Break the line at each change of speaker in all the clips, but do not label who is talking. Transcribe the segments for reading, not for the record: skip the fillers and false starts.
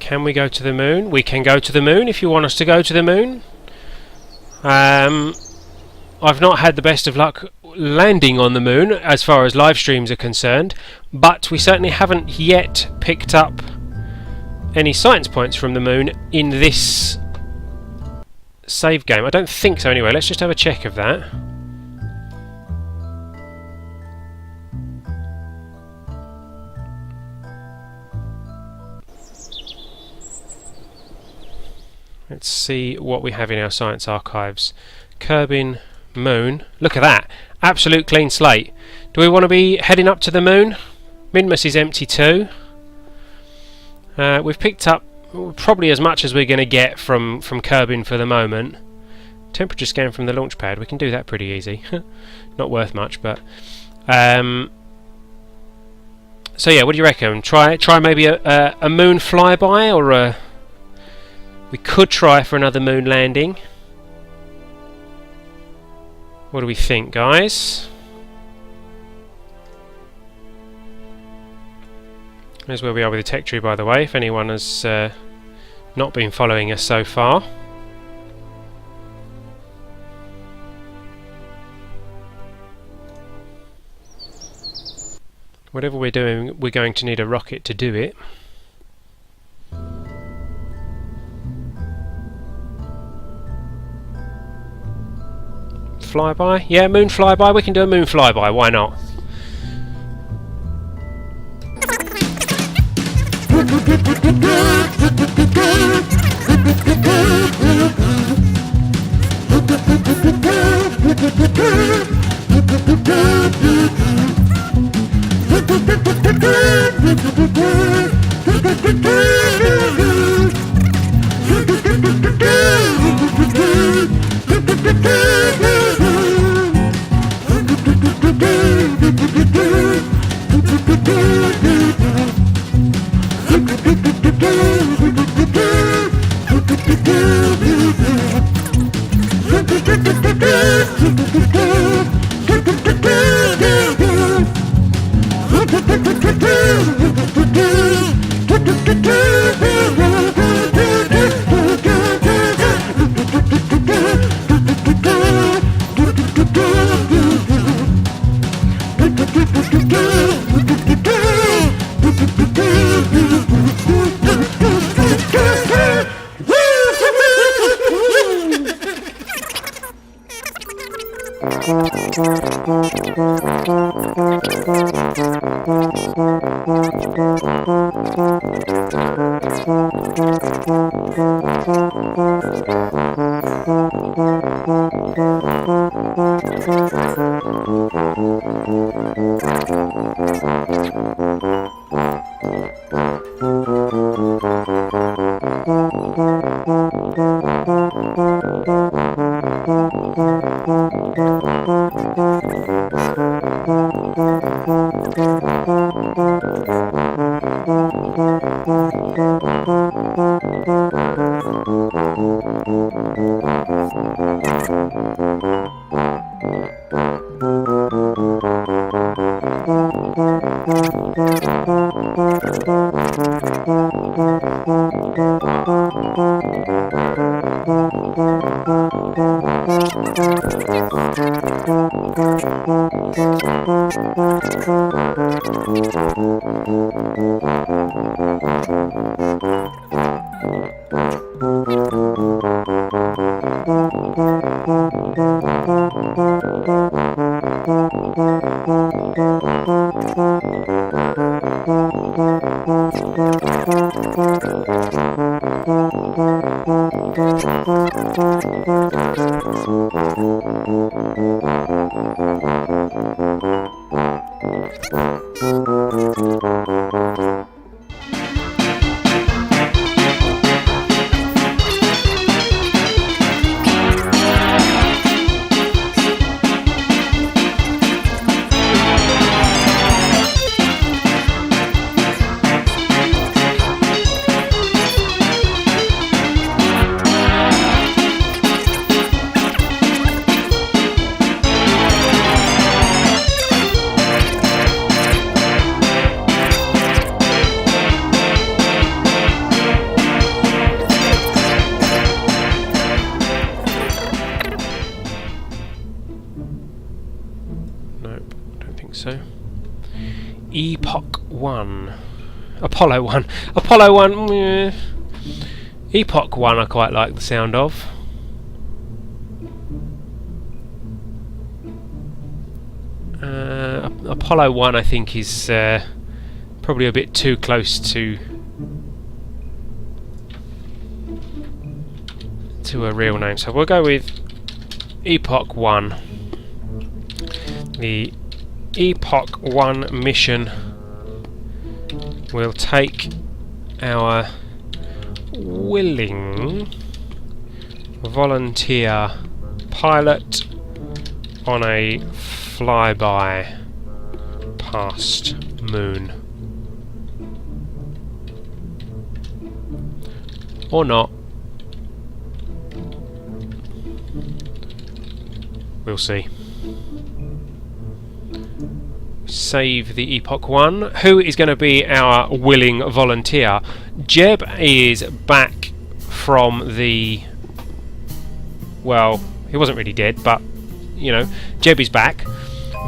Can we go to the moon? We can go to the moon if you want us to go to the moon. I've not had the best of luck landing on the moon as far as live streams are concerned, but we certainly haven't yet picked up any science points from the moon in this save game. I don't think so anyway. Let's just have a check of that. Let's see what we have in our science archives. Kerbin Moon. Look at that. Absolute clean slate. Do we want to be heading up to the moon? Minmus is empty too. We've picked up probably as much as we're going to get from Kerbin for the moment. Temperature scan from the launch pad. We can do that pretty easy. Not worth much, but... so yeah, what do you reckon? Try maybe a moon flyby, or a... We could try for another moon landing. What do we think, guys? Here's where we are with the tech tree, by the way, if anyone has not been following us so far. Whatever we're doing, we're going to need a rocket to do it. Flyby? Yeah, moon flyby. We can do a moon flyby. Why not? Epoch 1. Apollo 1. Apollo 1. Meh. Epoch 1 I quite like the sound of. Apollo 1 I think is probably a bit too close to a real name, so we'll go with Epoch 1. The Epoch 1 mission will take our willing volunteer pilot on a flyby past Moon. Or not. We'll see. Save the Epoch 1. Who is going to be our willing volunteer? Jeb is back from the... well, he wasn't really dead, but, you know, Jeb is back.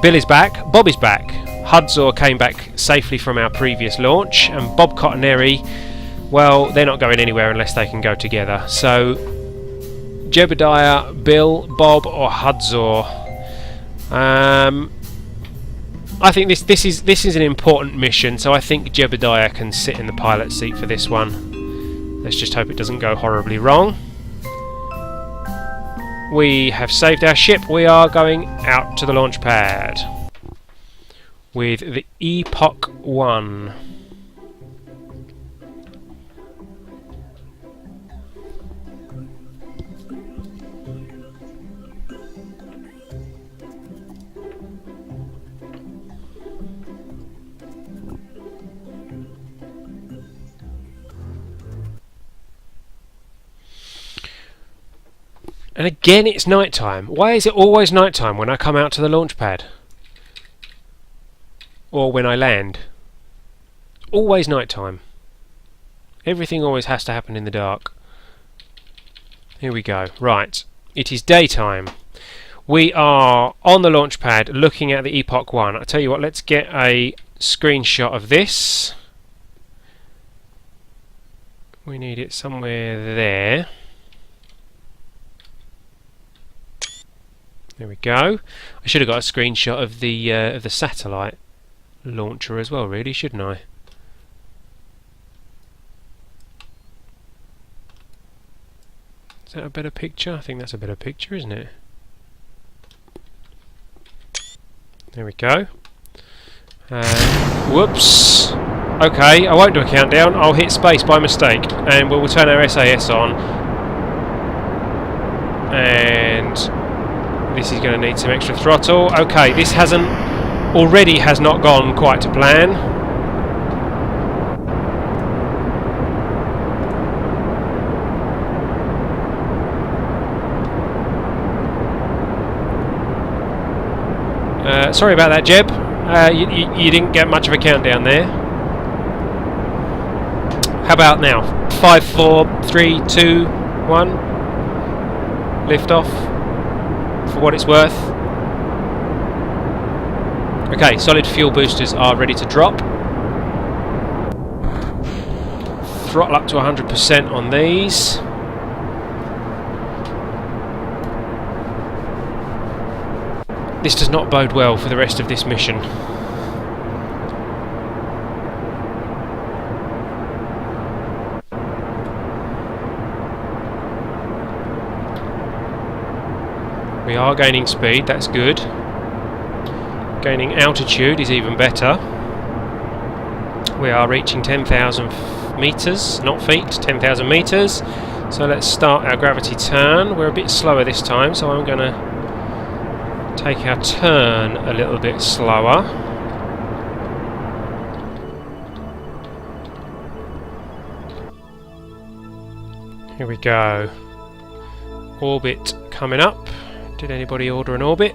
Bill is back. Bob is back. Hudzor came back safely from our previous launch, and Bob Cottoneri, well, they're not going anywhere unless they can go together. So, Jebediah, Bill, Bob, or Hudzor. I think this is an important mission, so I think Jebediah can sit in the pilot seat for this one. Let's just hope it doesn't go horribly wrong. We have saved our ship. We are going out to the launch pad with the Epoch 1. And again, it's night time. Why is it always night time when I come out to the launch pad? Or when I land? Always night time. Everything always has to happen in the dark. Here we go. Right. It is daytime. We are on the launch pad looking at the Epoch 1. I'll tell you what, let's get a screenshot of this. We need it somewhere there. There we go. I should have got a screenshot of the satellite launcher as well, really, shouldn't I? Is that a better picture? I think that's a better picture, isn't it? There we go. Whoops. Okay, I won't do a countdown. I'll hit space by mistake, and we'll turn our SAS on. And this is going to need some extra throttle. Okay, this has not gone quite to plan. Sorry about that, Jeb. You didn't get much of a countdown there. How about now? 5, 4, 3, 2, 1. Lift off. For what it's worth. Okay, solid fuel boosters are ready to drop. Throttle up to 100% on these. This does not bode well for the rest of this mission. We are gaining speed, that's good. Gaining altitude is even better. We are reaching 10,000 metres, not feet, 10,000 metres. So let's start our gravity turn. We're a bit slower this time, so I'm going to take our turn a little bit slower. Here we go. Orbit coming up. Did anybody order an orbit?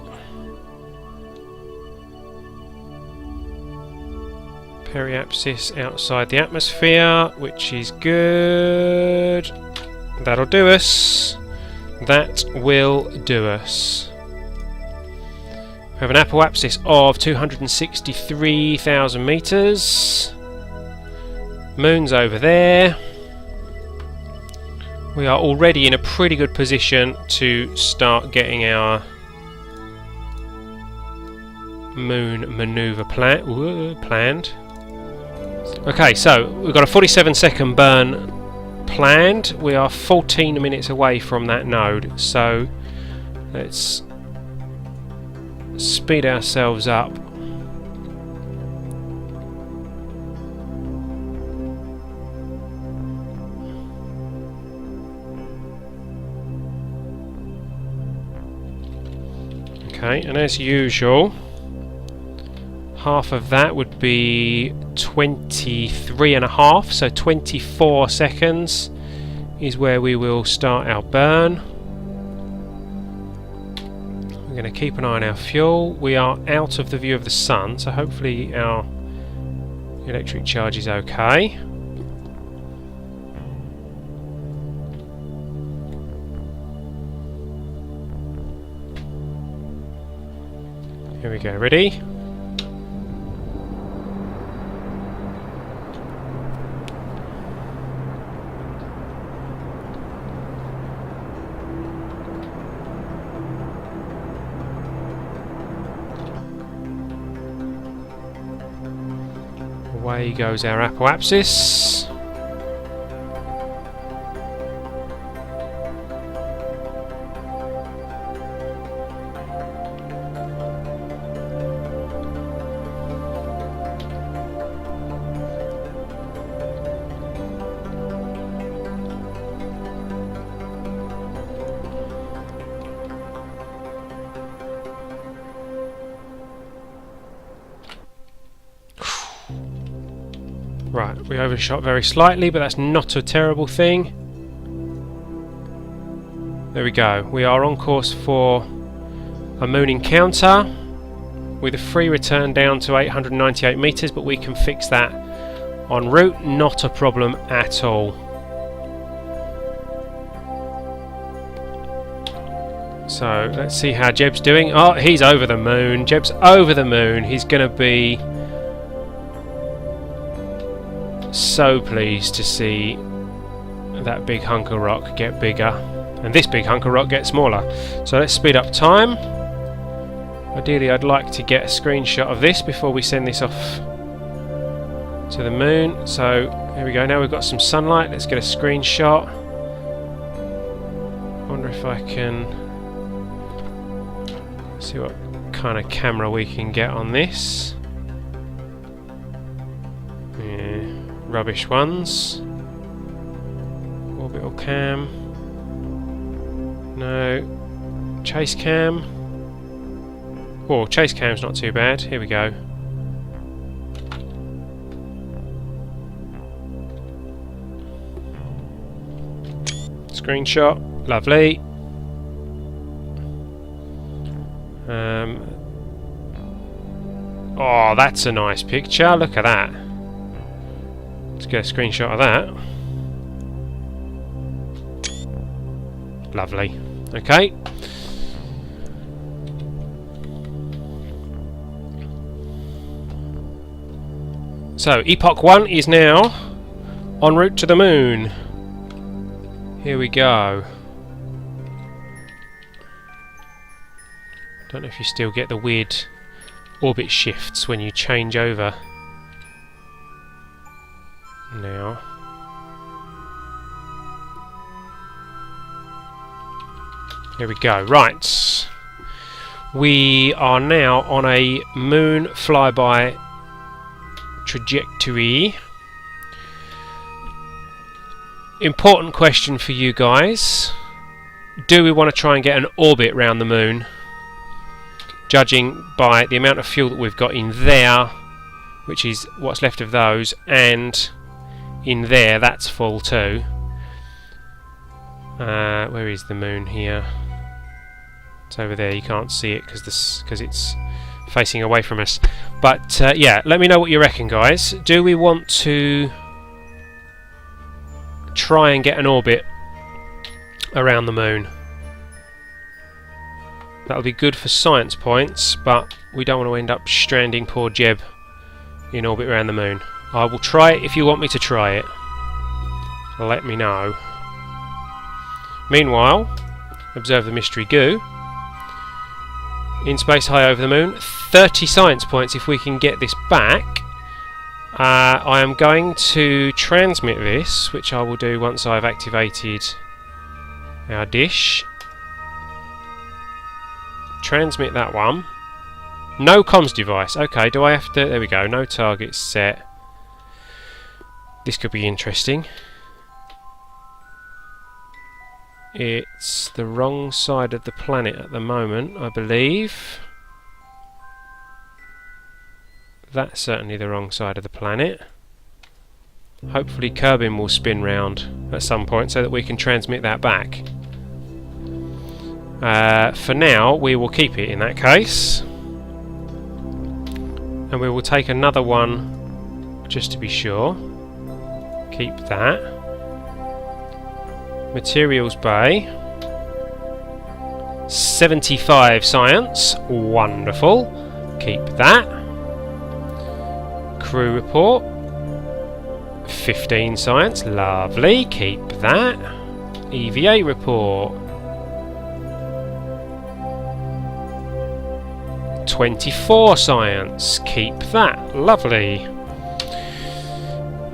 Periapsis outside the atmosphere, which is good. That'll do us. That will do us. We have an apoapsis of 263,000 metres. Moon's over there. We are already in a pretty good position to start getting our moon manoeuvre planned. Okay, so we've got a 47-second burn planned. We are 14 minutes away from that node, so let's speed ourselves up. Okay, and as usual, half of that would be 23.5, so 24 seconds is where we will start our burn. We're going to keep an eye on our fuel. We are out of the view of the sun, so hopefully our electric charge is okay. Here we go, ready? Away goes our apoapsis. Right, we overshot very slightly, but that's not a terrible thing. There we go. We are on course for a moon encounter with a free return down to 898 metres, but we can fix that en route. Not a problem at all. So let's see how Jeb's doing. Oh, he's over the moon. Jeb's over the moon. He's going to be so pleased to see that big hunk of rock get bigger and this big hunk of rock get smaller. So let's speed up time. Ideally I'd like to get a screenshot of this before we send this off to the moon. So here we go, now we've got some sunlight. Let's get a screenshot. Wonder if I can see what kind of camera we can get on this. Rubbish ones. Orbital cam. No. Chase cam. Oh, chase cam's not too bad. Here we go. Screenshot. Lovely. Oh, that's a nice picture. Look at that. Let's get a screenshot of that. Lovely. Okay. So, Epoch 1 is now en route to the moon. Here we go. Don't know if you still get the weird orbit shifts when you change over. Now. Here we go. Right. We are now on a moon flyby trajectory. Important question for you guys. Do we want to try and get an orbit round the moon? Judging by the amount of fuel that we've got in there, which is what's left of those, and in there, that's full too. Where is the moon here? It's over there. You can't see it because it's facing away from us. But yeah, let me know what you reckon, guys. Do we want to try and get an orbit around the moon? That'll be good for science points, but we don't want to end up stranding poor Jeb in orbit around the moon. I will try it if you want me to try it. Let me know. Meanwhile, observe the mystery goo. In space high over the moon. 30 science points if we can get this back. I am going to transmit this, which I will do once I've activated our dish. Transmit that one. No comms device. Okay, do I have to... There we go. No target set. This could be interesting. It's the wrong side of the planet at the moment, I believe. That's certainly the wrong side of the planet. Hopefully Kerbin will spin round at some point so that we can transmit that back. For now, we will keep it in that case. And we will take another one just to be sure. Keep that. Materials bay. 75 science. Wonderful. Keep that. Crew report. 15 science. Lovely. Keep that. EVA report. 24 science. Keep that. Lovely.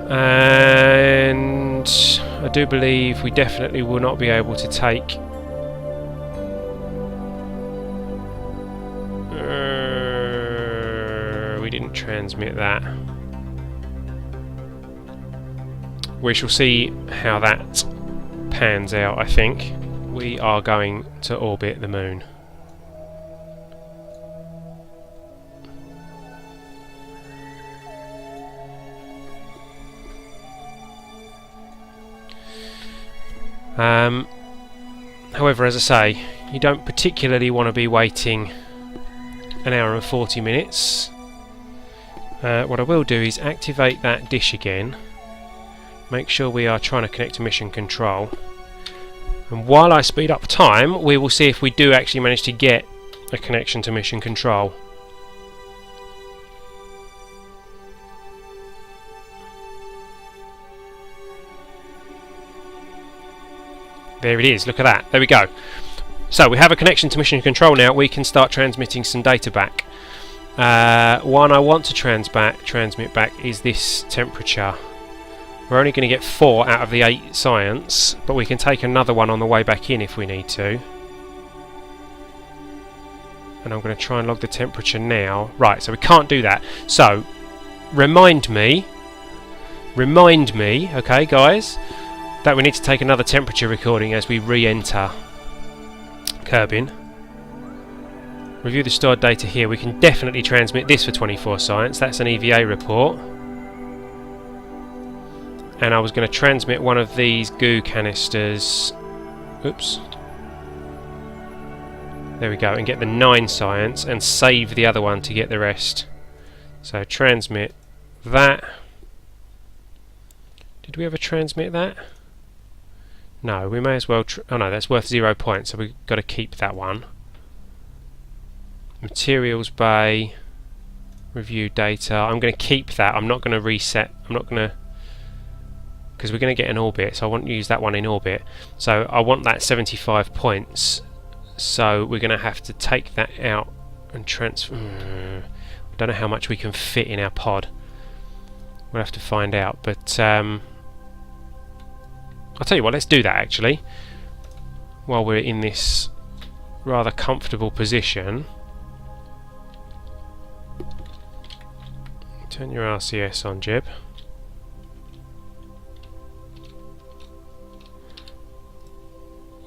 And I do believe we definitely will not be able to take we didn't transmit that. We shall see how that pans out. I think we are going to orbit the moon. However, as I say, you don't particularly want to be waiting an hour and 40 minutes. What I will do is activate that dish again. Make sure we are trying to connect to mission control. And while I speed up time, we will see if we do actually manage to get a connection to mission control. There it is, look at that, there we go. So we have a connection to mission control now. We can start transmitting some data back. One I want to transmit back is this temperature. We're only going to get 4 out of the 8 science, but we can take another one on the way back in if we need to. And I'm going to try and log the temperature now. Right, so we can't do that. So, remind me, okay guys, that we need to take another temperature recording as we re-enter Kerbin. Review the stored data here. We can definitely transmit this for 24 science. That's an EVA report. And I was going to transmit one of these goo canisters. Oops. There we go. And get the 9 science and save the other one to get the rest. So transmit that. Did we ever transmit that? No, we may as well... oh no, that's worth 0 points, so we've got to keep that one. Materials bay. Review data. I'm going to keep that. I'm not going to reset. I'm not going to... because we're going to get an orbit, so I want to use that one in orbit. So I want that 75 points. So we're going to have to take that out and transfer... I don't know how much we can fit in our pod. We'll have to find out, but... I'll tell you what, let's do that actually. While we're in this rather comfortable position. Turn your RCS on, Jeb.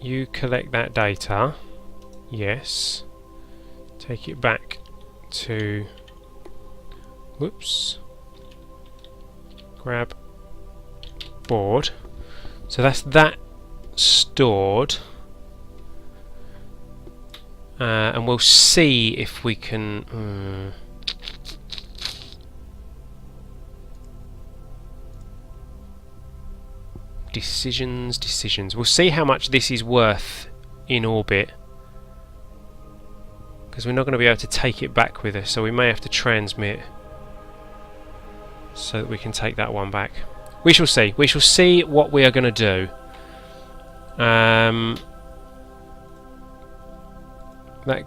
You collect that data. Yes. Take it back to... whoops. Grab board. So that's that stored. And we'll see if we can... Decisions. We'll see how much this is worth in orbit. because we're not going to be able to take it back with us, so we may have to transmit so that we can take that one back. We shall see. We shall see what we are going to do. That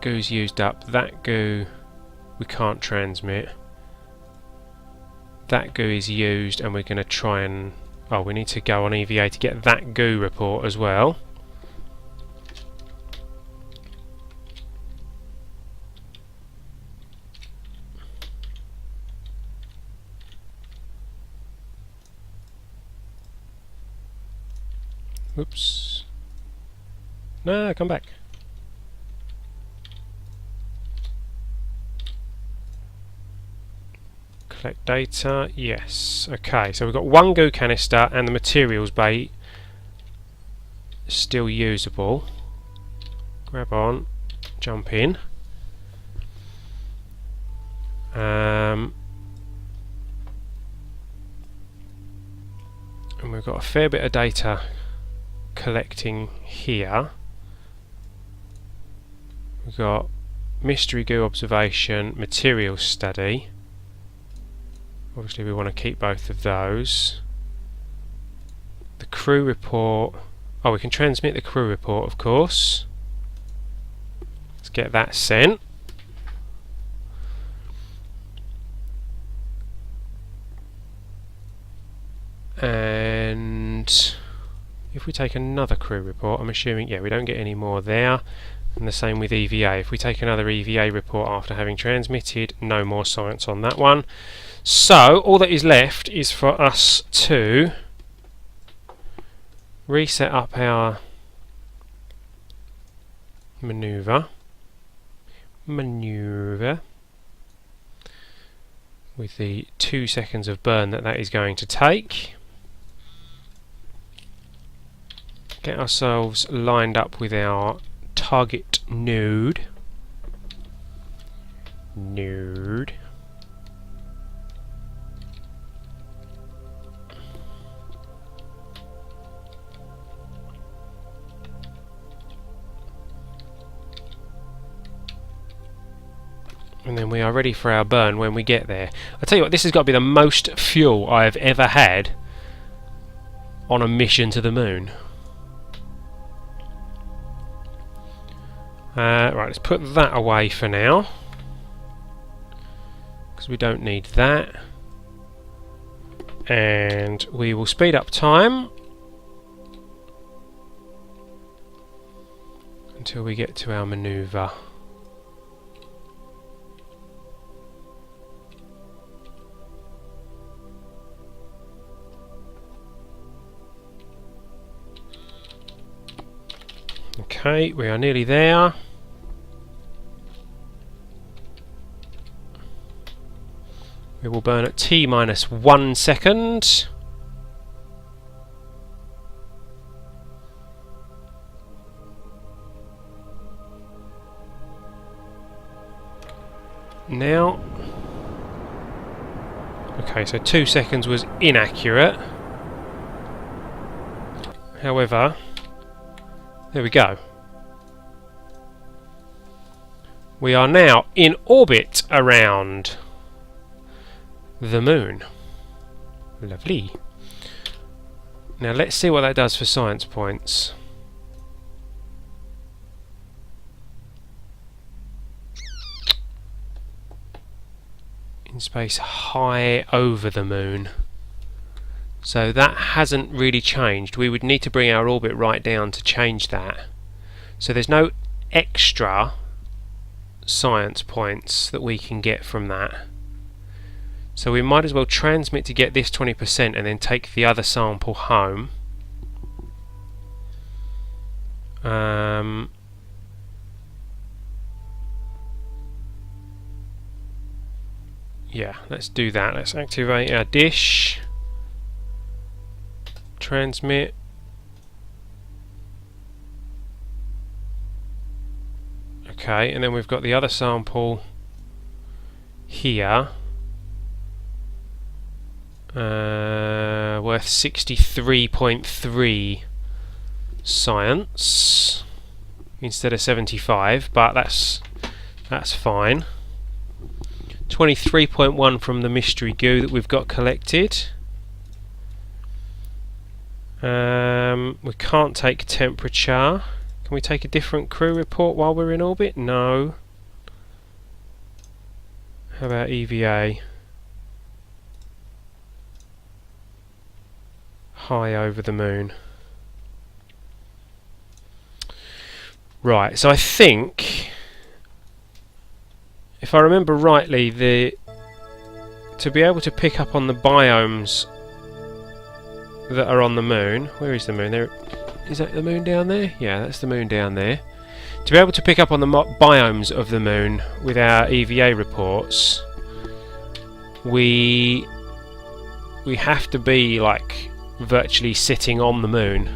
goo's used up. That goo we can't transmit. That goo is used, and we're going to try and... oh, we need to go on EVA to get that goo report as well. Whoops. No, come back. Collect data, yes. Okay, so we've got one goo canister and the materials bay still usable. Grab on, jump in. And we've got a fair bit of data collecting here. We've got mystery goo observation, material study. Obviously we want to keep both of those. The crew report. Oh, we can transmit the crew report, of course. Let's get that sent. And if we take another crew report, I'm assuming, yeah, we don't get any more there. And the same with EVA. If we take another EVA report after having transmitted, no more science on that one. So, all that is left is for us to reset up our maneuver with the 2 seconds of burn that is going to take. Get ourselves lined up with our target node. And then we are ready for our burn when we get there. I tell you what, this has got to be the most fuel I have ever had on a mission to the moon. Right, let's put that away for now, because we don't need that. And we will speed up time until we get to our maneuver. Okay, we are nearly there. We will burn at T-1 second. Now, okay, so 2 seconds was inaccurate. However, there we go. We are now in orbit around the moon. Lovely. Now let's see what that does for science points. In space high over the moon. So that hasn't really changed. We would need to bring our orbit right down to change that. So there's no extra science points that we can get from that. So we might as well transmit to get this 20% and then take the other sample home. Yeah, let's do that. Let's activate our dish. Transmit. Okay, and then we've got the other sample here, worth 63.3 science instead of 75, but that's That's fine. 23.1 from the mystery goo that we've got collected. We can't take temperature. Can we take a different crew report while we're in orbit? No. How about EVA? High over the moon. Right, so I think, if I remember rightly, to be able to pick up on the biomes that are on the moon. Where is the moon? There, is that the moon down there? Yeah, that's the moon down there. To be able to pick up on the biomes of the moon with our EVA reports, we have to be like virtually sitting on the moon,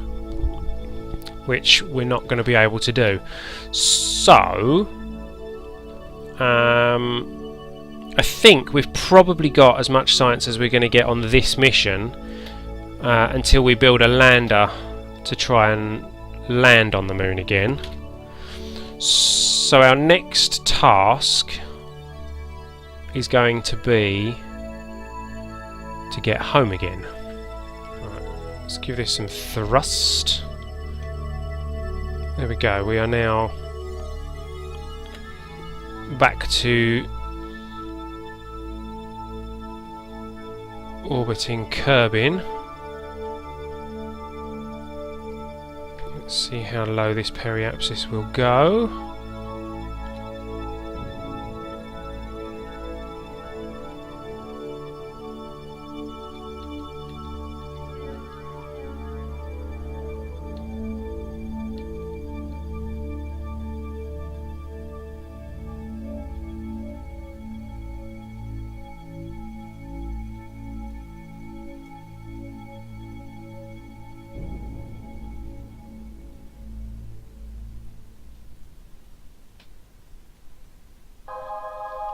which we're not going to be able to do. So I think we've probably got as much science as we're going to get on this mission until we build a lander to try and land on the moon again. So our next task is going to be to get home again. Right, let's give this some thrust. There we go, we are now back to orbiting Kerbin. Let's see how low this periapsis will go.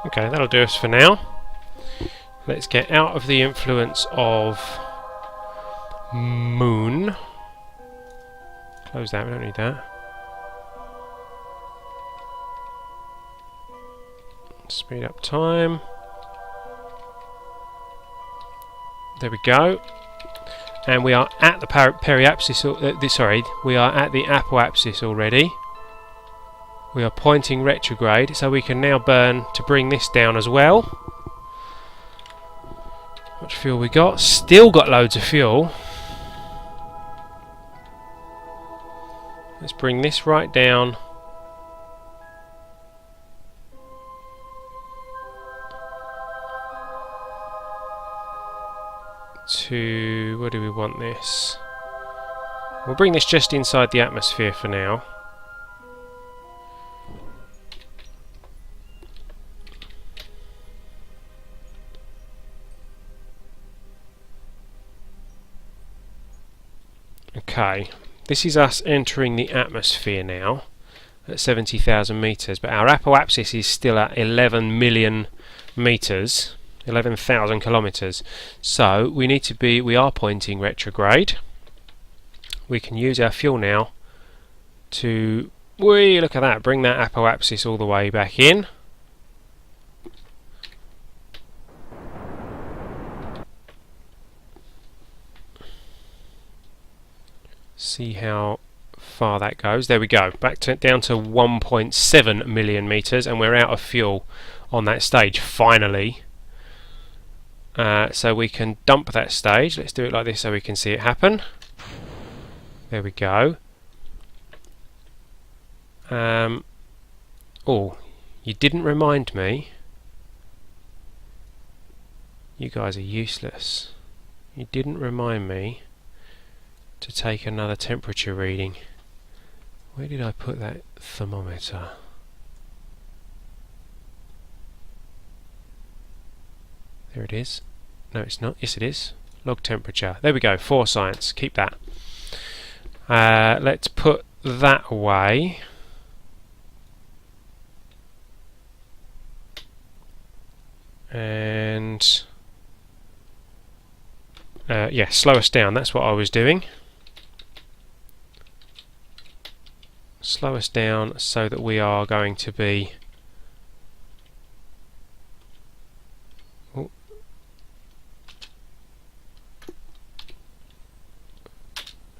Okay, that'll do us for now. Let's get out of the influence of Moon. Close that, we don't need that. Speed up time. There we go. And we are at the periapsis, sorry, we are at the apoapsis already. We are pointing retrograde, so we can now burn to bring this down as well. How much fuel we got? Still got loads of fuel. Let's bring this right down to, where do we want this? We'll bring this just inside the atmosphere for now. Okay, this is us entering the atmosphere now at 70,000 meters, but our apoapsis is still at 11 million meters, 11,000 kilometers. So we need to be, we are pointing retrograde. We can use our fuel now to, look at that, bring that apoapsis all the way back in. See how far that goes. There we go, back to down to 1.7 million meters, and we're out of fuel on that stage finally. So we can dump that stage. Let's do it like this so we can see it happen. There we go. Oh, you didn't remind me. You guys are useless. You didn't remind me to take another temperature reading. Where did I put that thermometer? There it is. No, it's not. Yes, it is. Log temperature. There we go. 4 science. Keep that. Let's put that away. And yeah, slow us down. That's what I was doing. Slow us down so that we are going to be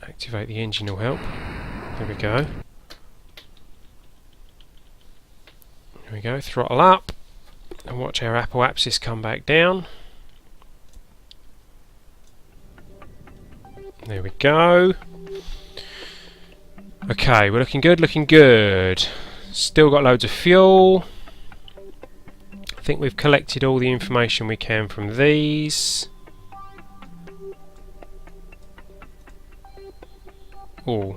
Activate the engine will help. There we go. There we go, throttle up. And watch our apoapsis come back down. There we go. Okay, we're looking good, looking good. Still got loads of fuel. I think we've collected all the information we can from these. Oh.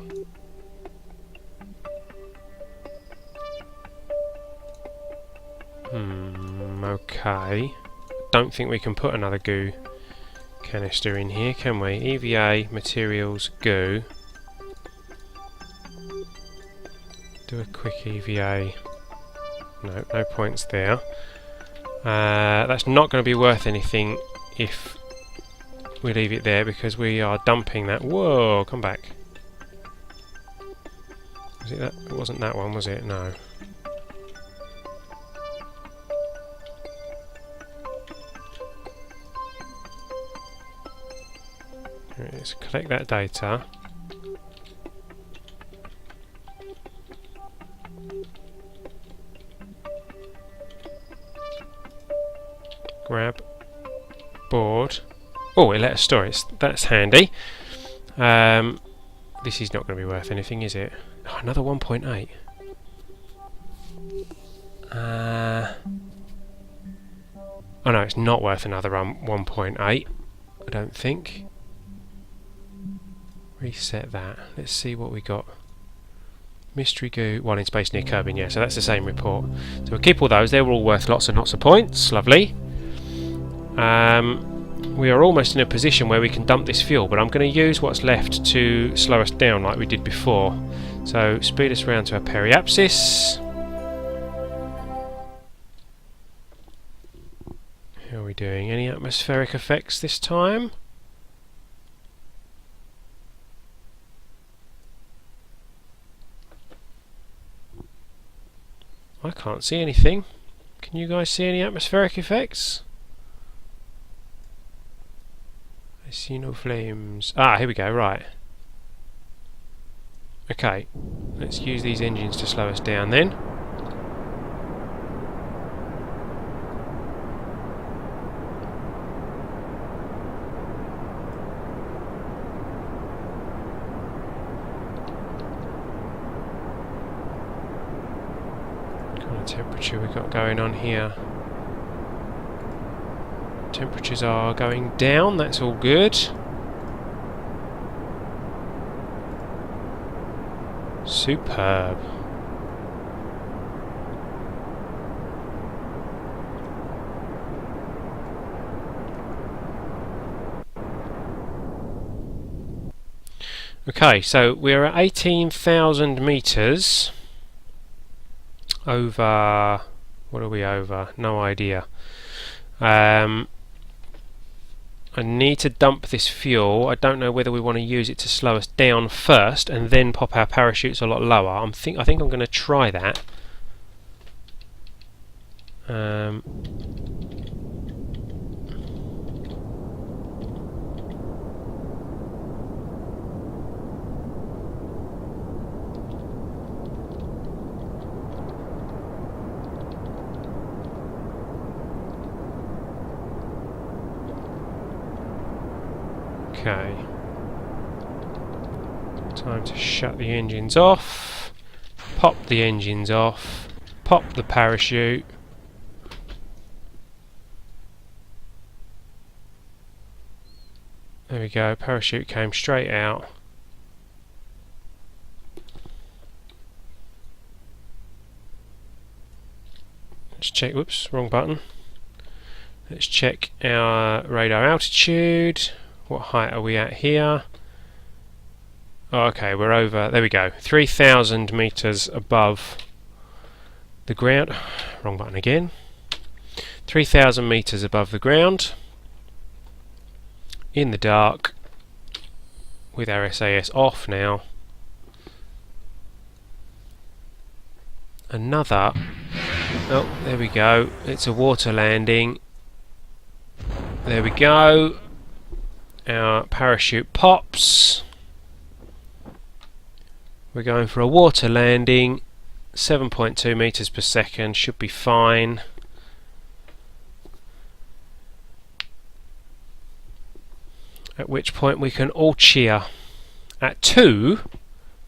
Okay. Don't think we can put another goo canister in here, can we? EVA, materials, goo. Do a quick EVA. No, no points there. That's not going to be worth anything if we leave it there because we are dumping that. Whoa, come back. Was it that? It wasn't that one, was it? No. Let's collect that data. Grab board. Oh, it let us store it. That's handy. This is not going to be worth anything, is it? Oh, another 1.8. Oh no, it's not worth another 1.8. I don't think. Reset that. Let's see what we got. Mystery goo, one in space near Kerbin, yeah, so that's the same report. So we'll keep all those, they were all worth lots and lots of points, lovely. We are almost in a position where we can dump this fuel, but I'm going to use what's left to slow us down like we did before. So speed us around to our periapsis. How are we doing? Any atmospheric effects this time? I can't see anything. Can you guys see any atmospheric effects? I see no flames. Ah, here we go, right. Okay, let's use these engines to slow us down then. What kind of temperature we got going on here? Temperatures are going down, that's all good. Superb. Okay, so we're at 18,000 meters over. What are we over? No idea. I need to dump this fuel. I don't know whether we want to use it to slow us down first and then pop our parachutes a lot lower. I think I'm going to try that. Okay. Time to shut the engines off. Pop the engines off. Pop the parachute. There we go, parachute came straight out. Let's check, whoops, wrong button. Let's check our radar altitude. What height are we at here? Oh, okay, we're over, there we go, 3,000 meters above the ground. Wrong button again. 3,000 meters above the ground. In the dark. With our SAS off now. Another. Oh, there we go. It's a water landing. There we go. Our parachute pops. We're going for a water landing, 7.2 meters per second, should be fine. At which point we can all cheer at 2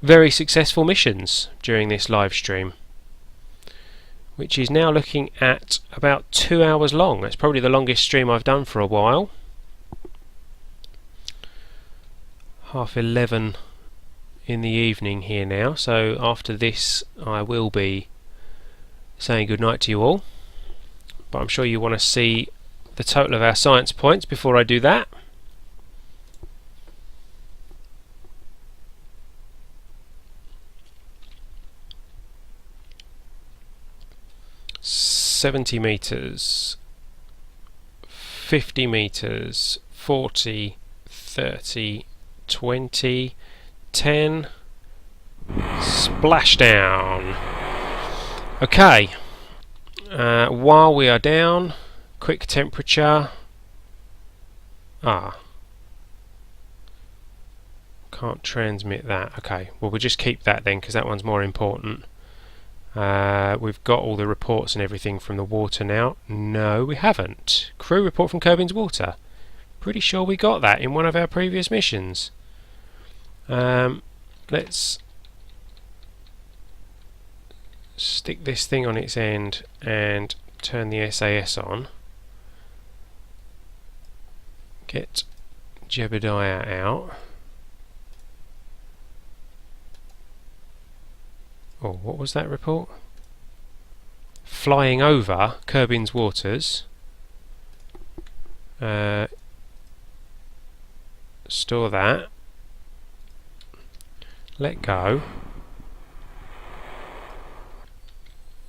very successful missions during this live stream, which is now looking at about 2 hours long. That's probably the longest stream I've done for a while. 11:30 in the evening here now, so after this I will be saying goodnight to you all, but I'm sure you want to see the total of our science points before I do that. $70 meters, 50 meters, 40, 30, 20, 10, splashdown. Okay, while we are down, quick temperature. Can't transmit that. Okay, well we'll just keep that then because that one's more important. We've got all the reports and everything from the water now. No, we haven't. Crew report from Kerbin's water. Pretty sure we got that in one of our previous missions. Let's stick this thing on its end and turn the SAS on. Get Jebediah out. Oh, what was that report? Flying over Kerbin's waters. Store that. Let go.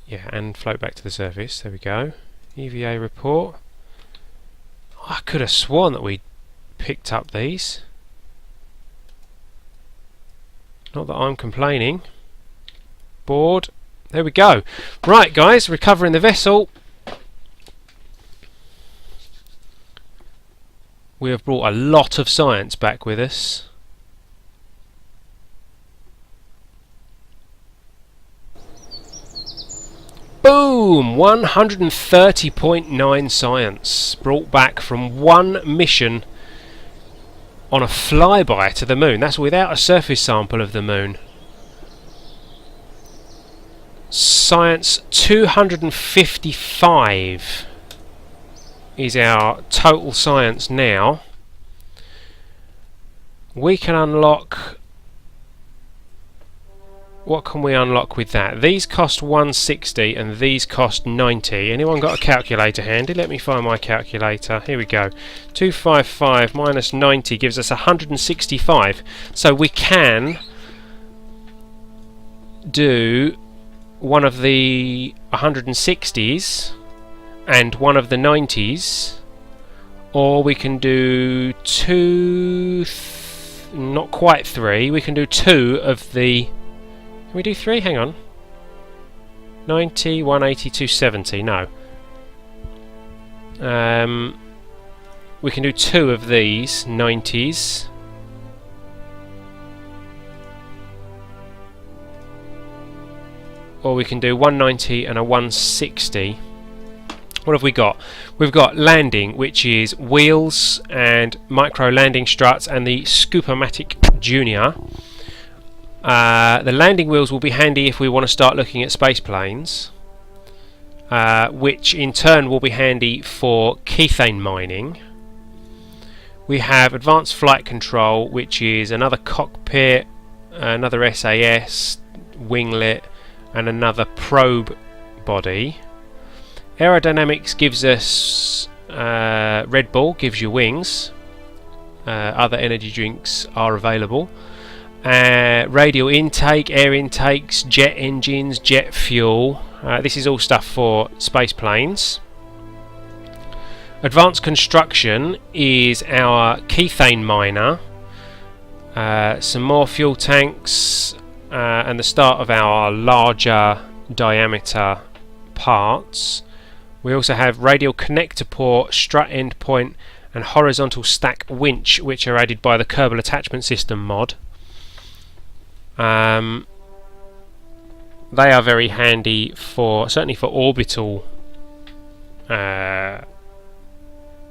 Yeah, and float back to the surface. There we go. EVA report. I could have sworn that we picked up these. Not that I'm complaining. Board. There we go. Right, guys, recovering the vessel. We have brought a lot of science back with us. Boom! 130.9 science brought back from one mission on a flyby to the moon. That's without a surface sample of the moon. Science 255 is our total science now. We can unlock... What can we unlock with that? These cost 160 and these cost 90. Anyone got a calculator handy? Let me find my calculator. Here we go. 255 minus 90 gives us 165. So we can do one of the 160s and one of the 90s, or we can do not quite 3, we can do 2 of the... Can we do 3? Hang on. 90, 180, 270. No. We can do 2 of these 90s. Or we can do 190 and a 160. What have we got? We've got landing, which is wheels and micro landing struts and the Scoop-o-Matic Junior. The landing wheels will be handy if we want to start looking at space planes, which in turn will be handy for Kethane mining. We have advanced flight control, which is another cockpit, another SAS, winglet, and another probe body. Aerodynamics gives us Red Bull, gives you wings. Other energy drinks are available. Radial intake, air intakes, jet engines, jet fuel. This is all stuff for space planes. Advanced construction is our Kethane miner. Some more fuel tanks, and the start of our larger diameter parts. We also have radial connector port, strut end point, and horizontal stack winch, which are added by the Kerbal Attachment System mod. They are very handy for, certainly for orbital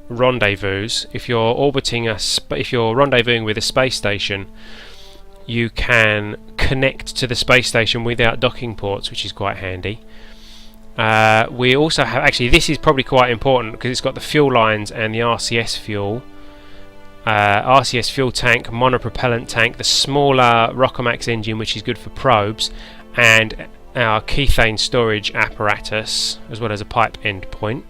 rendezvous. If you're orbiting if you're rendezvousing with a space station, you can connect to the space station without docking ports, which is quite handy. We also have, actually this is probably quite important because it's got the fuel lines and the RCS fuel. RCS fuel tank, monopropellant tank, the smaller Rockomax engine which is good for probes, and our Kethane storage apparatus, as well as a pipe endpoint,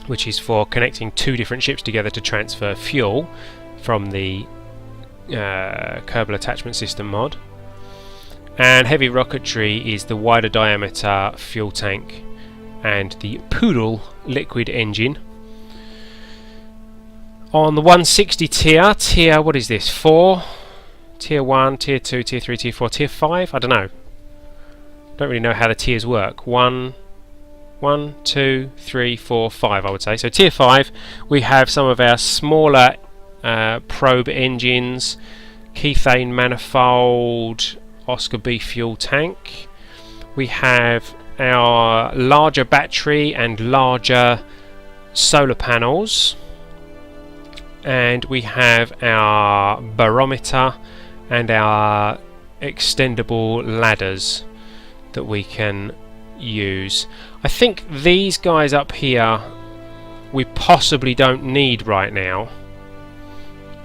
which is for connecting two different ships together to transfer fuel from the Kerbal Attachment System mod. And heavy rocketry is the wider diameter fuel tank and the Poodle liquid engine. On the 160 tier, what is this? 4? Tier 1, tier 2, tier 3, tier 4, tier 5? I don't know. Don't really know how the tiers work. 1, 2, 3, 4, 5 I would say. So tier 5 we have some of our smaller probe engines, Kethane manifold, Oscar B fuel tank. We have our larger battery and larger solar panels, and we have our barometer and our extendable ladders that we can use. I think these guys up here we possibly don't need right now.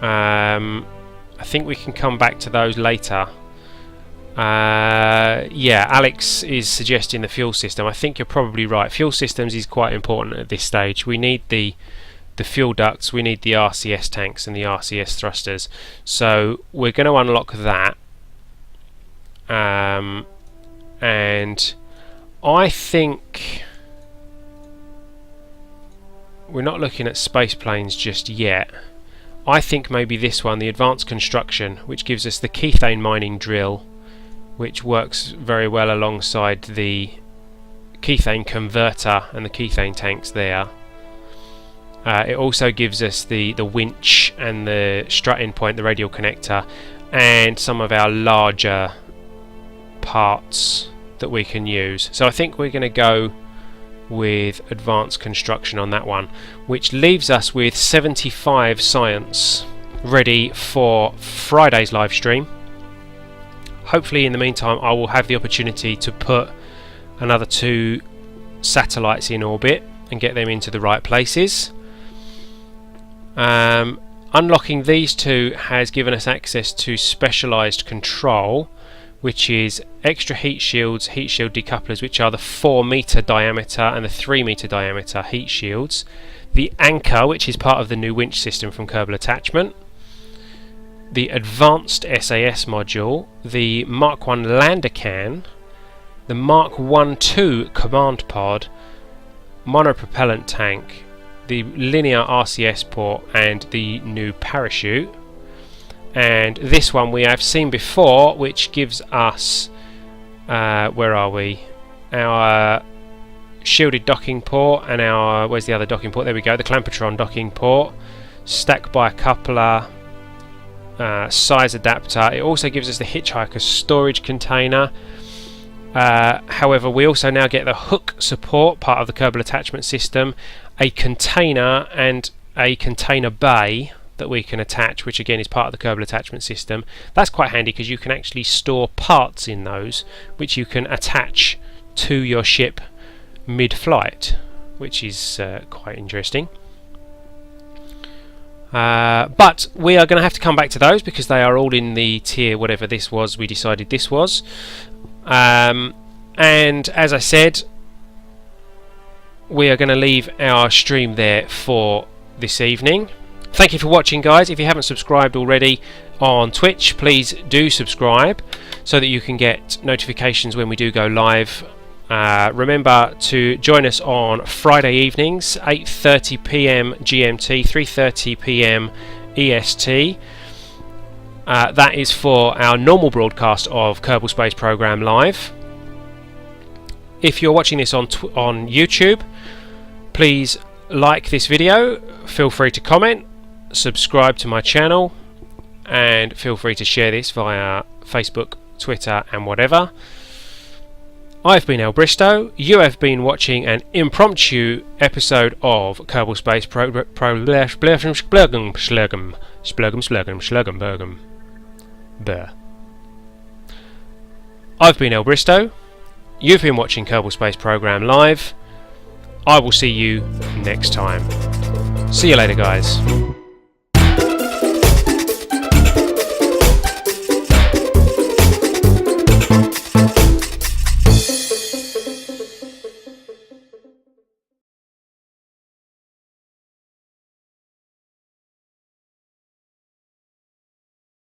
I think we can come back to those later. Yeah, Alex is suggesting the fuel system. I think you're probably right. Fuel systems is quite important at this stage. We need the fuel ducts, we need the RCS tanks and the RCS thrusters. So we're going to unlock that. And I think we're not looking at space planes just yet. I think maybe this one, the advanced construction, which gives us the Kethane mining drill, which works very well alongside the Kethane converter and the Kethane tanks there. It also gives us the winch and the strut endpoint, the radial connector, and some of our larger parts that we can use. So I think we're going to go with advanced construction on that one, which leaves us with 75 science ready for Friday's live stream. Hopefully in the meantime I will have the opportunity to put another 2 satellites in orbit and get them into the right places. Unlocking these 2 has given us access to specialised control, which is extra heat shields, heat shield decouplers, which are the 4 meter diameter and the 3 meter diameter heat shields, the anchor, which is part of the new winch system from Kerbal Attachment, the advanced SAS module, the Mark 1 lander can, the Mark 1-2 command pod, monopropellant tank, the linear RCS port, and the new parachute. And this one we have seen before, which gives us where are we? Our shielded docking port and our, where's the other docking port? There we go, the Clampotron docking port, stack by coupler, size adapter. It also gives us the hitchhiker storage container. However, we also now get the hook support, part of the Kerbal Attachment System, a container and a container bay that we can attach, which again is part of the Kerbal Attachment System. That's quite handy because you can actually store parts in those which you can attach to your ship mid-flight, which is quite interesting. But we are going to have to come back to those because they are all in the tier whatever this was we decided this was. And as I said, we are going to leave our stream there for this evening. Thank you for watching, guys. If you haven't subscribed already on Twitch, please do subscribe so that you can get notifications when we do go live. Remember to join us on Friday evenings, 8:30 PM GMT, 3:30 PM EST. That is for our normal broadcast of Kerbal Space Program Live. If you're watching this on YouTube, please like this video, feel free to comment, subscribe to my channel, and feel free to share this via Facebook, Twitter and whatever. I've been El Bristow. You have been watching an impromptu episode of Kerbal Space I've been El Bristow. You've been watching Kerbal Space Program Live. I will see you next time. See you later, guys.